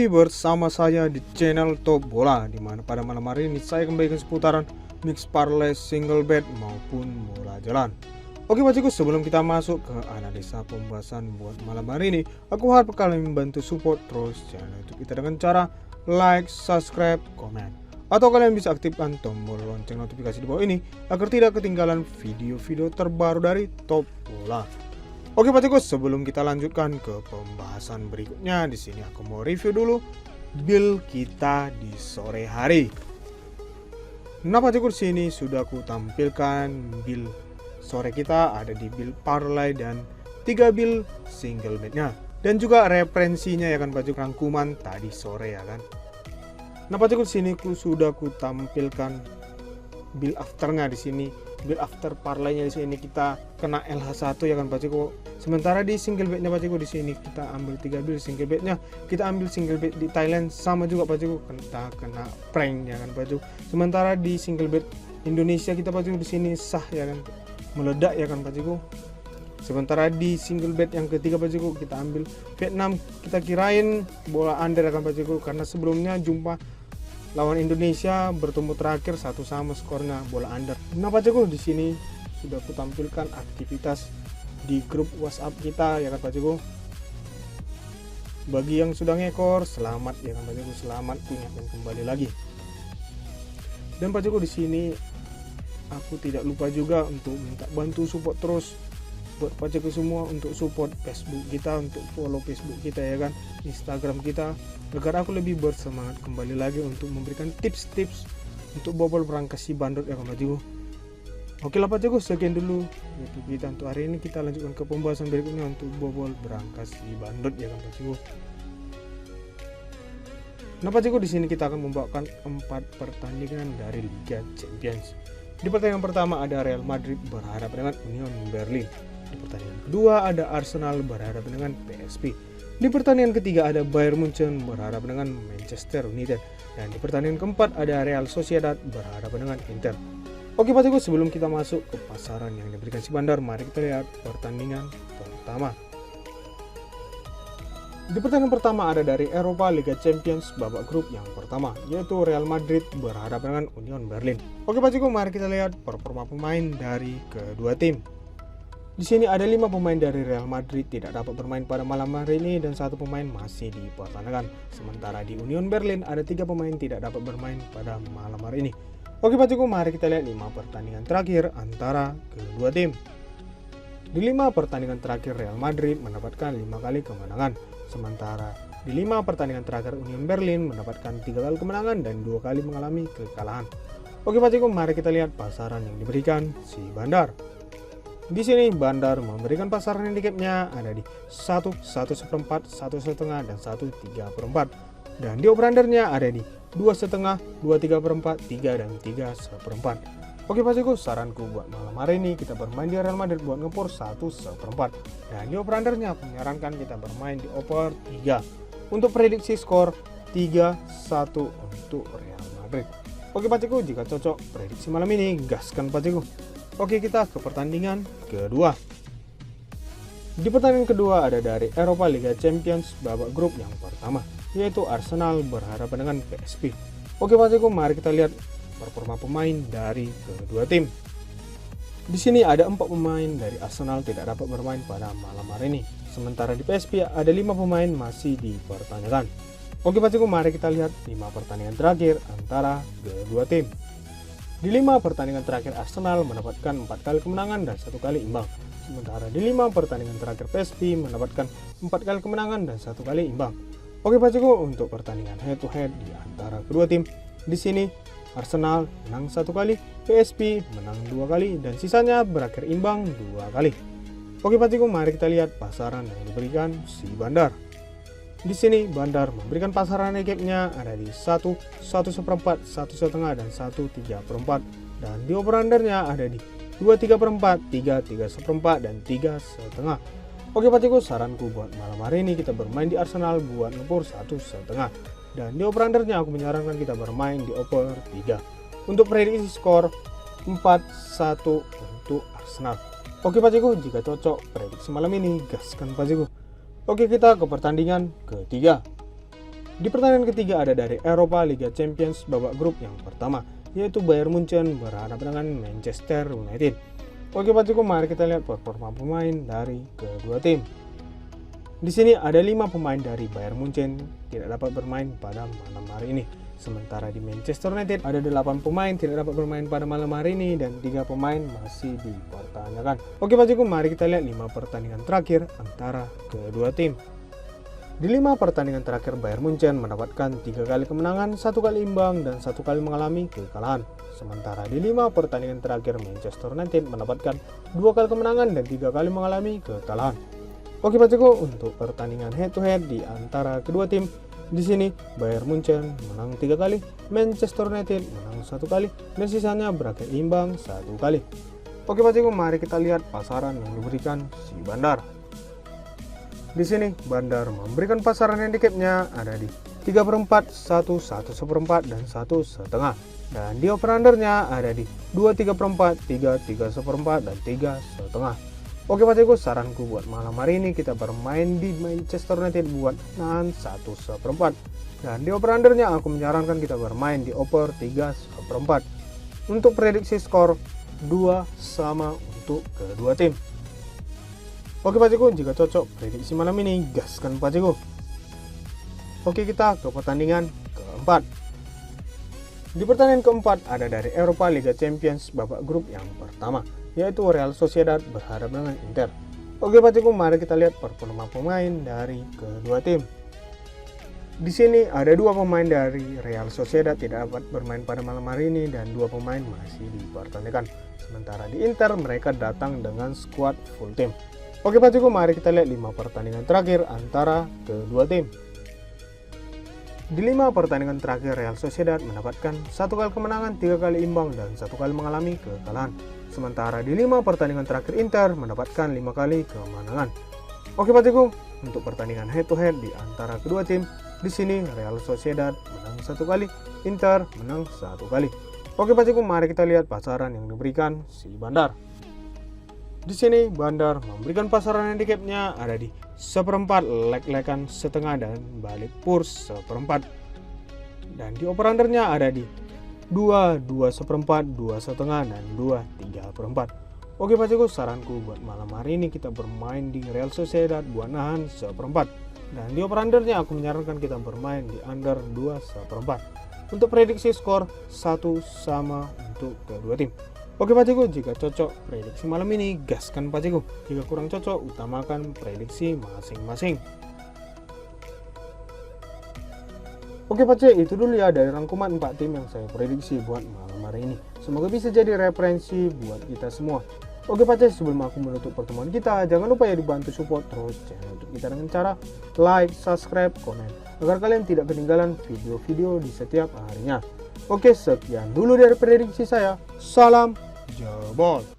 lagi bersama saya di channel Top Bola, dimana pada malam hari ini saya kembali ke seputaran mix parlay single bet maupun bola jalan. Oke bosku, sebelum kita masuk ke analisa pembahasan buat malam hari ini, aku harap kalian membantu support terus channel YouTube kita dengan cara like, subscribe, komen, atau kalian bisa aktifkan tombol lonceng notifikasi di bawah ini agar tidak ketinggalan video-video terbaru dari Top Bola. Oke bosku, sebelum kita lanjutkan ke pembahasan berikutnya, di sini aku mau review dulu build kita di sore hari. Nah bosku, di sini sudah aku tampilkan build sore kita, ada di build parlay dan 3 build single betnya, dan juga referensinya ya kan bosku, rangkuman tadi sore ya kan. Nah bosku, di sini sudah aku tampilkan build afternya di sini. Build after parlaynya di sini kita kena LH1 ya kan bosku. Sementara di single betnya bosku, di sini kita ambil 3 build single betnya, kita ambil single bet di Thailand sama juga bosku, kita kena prank ya kan bosku. Sementara di single bet Indonesia kita bosku di sini sah ya kan, meledak ya kan bosku. Sementara di single bet yang ketiga bosku kita ambil Vietnam, kita kirain bola under ya kan bosku, karena sebelumnya jumpa lawan Indonesia bertemu terakhir 1-1 skornya bola under. Nah bosku, di sini sudah aku tampilkan aktivitas di grup WhatsApp kita ya kan bosku. Bagi yang sudah ngekor, selamat ya kan bosku, selamat punya kembali lagi. Dan bosku, di sini aku tidak lupa juga untuk minta bantu support terus buat bosku semua, untuk support Facebook kita, untuk follow Facebook kita ya kan, Instagram kita, agar aku lebih bersemangat kembali lagi untuk memberikan tips-tips untuk bobol berangkas si bandot ya kan bosku. Oke lah bosku, sekian dulu YouTube kita untuk hari ini. Kita lanjutkan ke pembahasan berikutnya untuk bobol berangkas si bandot ya kan bosku. Nah bosku, di sini kita akan membawakan 4 pertandingan dari Liga Champions. Di pertandingan pertama ada Real Madrid berhadapan dengan Union Berlin. Di pertandingan kedua ada Arsenal berhadapan dengan PSV. Di pertandingan ketiga ada Bayern Munchen berhadapan dengan Manchester United. Dan di pertandingan keempat ada Real Sociedad berhadapan dengan Inter. Oke bosku, sebelum kita masuk ke pasaran yang diberikan si bandar, mari kita lihat pertandingan pertama. Di pertandingan pertama ada dari Eropa Liga Champions babak grup yang pertama, yaitu Real Madrid berhadapan dengan Union Berlin. Oke bosku, mari kita lihat performa pemain dari kedua tim. Di sini ada 5 pemain dari Real Madrid tidak dapat bermain pada malam hari ini dan 1 pemain masih dipertahankan. Sementara di Union Berlin ada 3 pemain tidak dapat bermain pada malam hari ini. Oke bosku, mari kita lihat 5 pertandingan terakhir antara kedua tim. Di 5 pertandingan terakhir Real Madrid mendapatkan 5 kali kemenangan. Sementara di 5 pertandingan terakhir Union Berlin mendapatkan 3 kali kemenangan dan 2 kali mengalami kekalahan. Oke bosku, mari kita lihat pasaran yang diberikan si bandar. Di sini bandar memberikan pasaran handicapnya ada di 1, 1/4, 1,5 dan 1/3/4. Dan di over-undernya ada di 2,5, 2/3/4, 3 dan 3/4. Oke bosku, saranku buat malam hari ini kita bermain di Real Madrid buat ngepor 1/4. Dan di over-undernya aku menyarankan kita bermain di over 3. Untuk prediksi skor 3-1 untuk Real Madrid. Oke bosku, jika cocok prediksi malam ini, gaskan bosku. Oke, kita ke pertandingan kedua. Di pertandingan kedua ada dari Eropa Liga Champions babak grup yang pertama, yaitu Arsenal berhadapan dengan PSV. Oke bosku, mari kita lihat performa pemain dari kedua tim. Di sini ada 4 pemain dari Arsenal tidak dapat bermain pada malam hari ini. Sementara di PSV ada 5 pemain masih dipertanyakan. Oke bosku, mari kita lihat 5 pertandingan terakhir antara kedua tim. Di 5 pertandingan terakhir Arsenal mendapatkan 4 kali kemenangan dan 1 kali imbang. Sementara di 5 pertandingan terakhir PSV mendapatkan 4 kali kemenangan dan 1 kali imbang. Oke bosku, untuk pertandingan head to head di antara kedua tim, di sini Arsenal menang 1 kali, PSV menang 2 kali, dan sisanya berakhir imbang 2 kali. Oke bosku, mari kita lihat pasaran yang diberikan si bandar. Di sini bandar memberikan pasaran handicapnya ada di 1, 1/4, 1,5 dan 1/3/4. Dan di over-undernya ada di 2/3/4, 3/4 dan 3,5. Oke bosku, saranku buat malam hari ini kita bermain di Arsenal buat ngepur 1,5. Dan di over-undernya aku menyarankan kita bermain di over 3. Untuk prediksi skor 4-1 untuk Arsenal. Oke bosku, jika cocok prediksi malam ini, gaskan bosku. Oke, kita ke pertandingan ketiga. Di pertandingan ketiga ada dari Eropa Liga Champions babak grup yang pertama, yaitu Bayern Munchen berhadapan dengan Manchester United. Oke paciku, mari kita lihat performa pemain dari kedua tim. Di sini ada 5 pemain dari Bayern Munchen tidak dapat bermain pada malam hari ini. Sementara di Manchester United ada 8 pemain tidak dapat bermain pada malam hari ini dan 3 pemain masih dipertanyakan. Oke paciku, mari kita lihat 5 pertandingan terakhir antara kedua tim. Di 5 pertandingan terakhir Bayern Munchen mendapatkan 3 kali kemenangan, 1 kali imbang, dan 1 kali mengalami kekalahan. Sementara di 5 pertandingan terakhir Manchester United mendapatkan 2 kali kemenangan dan 3 kali mengalami kekalahan. Oke paciku, untuk pertandingan head to head di antara kedua tim, di sini Bayern Munchen menang 3 kali, Manchester United menang 1 kali, dan sisanya berakhir imbang 1 kali. Oke paciku, mari kita lihat pasaran yang diberikan si Bandar. Di sini Bandar memberikan pasaran handicapnya ada di 3/4, 1, 1/4, dan 1,5. Dan di over-undernya ada di 2, 3/4, 3, 3/4, dan 3,5. Oke paciku, saranku buat malam hari ini kita bermain di Manchester United buat nahan 1/4. Dan di over-undernya aku menyarankan kita bermain di over 3/4. Untuk prediksi skor 2 sama untuk kedua tim. Oke paciku, jika cocok prediksi malam ini, gaskan paciku. Oke, kita ke pertandingan keempat. Di pertandingan keempat ada dari Eropa Liga Champions babak grup yang pertama, yaitu Real Sociedad berhadapan dengan Inter. Oke paciku, mari kita lihat performa pemain dari kedua tim. Di sini ada 2 pemain dari Real Sociedad tidak dapat bermain pada malam hari ini dan 2 pemain masih dipertandingkan. Sementara di Inter mereka datang dengan skuad full team. Oke paciku, mari kita lihat 5 pertandingan terakhir antara kedua tim. Di 5 pertandingan terakhir Real Sociedad mendapatkan 1 kali kemenangan, 3 kali imbang, dan 1 kali mengalami kekalahan. Sementara di 5 pertandingan terakhir Inter mendapatkan 5 kali kemenangan. Oke paciku, untuk pertandingan head to head di antara kedua tim, di sini Real Sociedad menang 1 kali, Inter menang 1 kali. Oke paciku, mari kita lihat pasaran yang diberikan si Bandar. Di sini Bandar memberikan pasaran handicapnya ada di 1/4, lek-lekan setengah, dan balik purs 1/4. Dan di over-undernya ada di 2, 2/4, 2,5, dan 2, 3/4. Oke paciku, saranku buat malam hari ini kita bermain di Real Sociedad buat nahan 1/4. Dan di over-undernya aku menyarankan kita bermain di under 2,4. Untuk prediksi skor 1 sama untuk kedua tim. Oke paciku, jika cocok prediksi malam ini, gaskan paciku. Jika kurang cocok, utamakan prediksi masing-masing. Oke pace, itu dulu ya dari rangkuman 4 tim yang saya prediksi buat malam hari ini. Semoga bisa jadi referensi buat kita semua. Oke pace, sebelum aku menutup pertemuan kita, jangan lupa ya dibantu support terus channel YouTube kita dengan cara like, subscribe, komen, agar kalian tidak ketinggalan video-video di setiap harinya. Oke, sekian dulu dari prediksi saya. Salam jebol.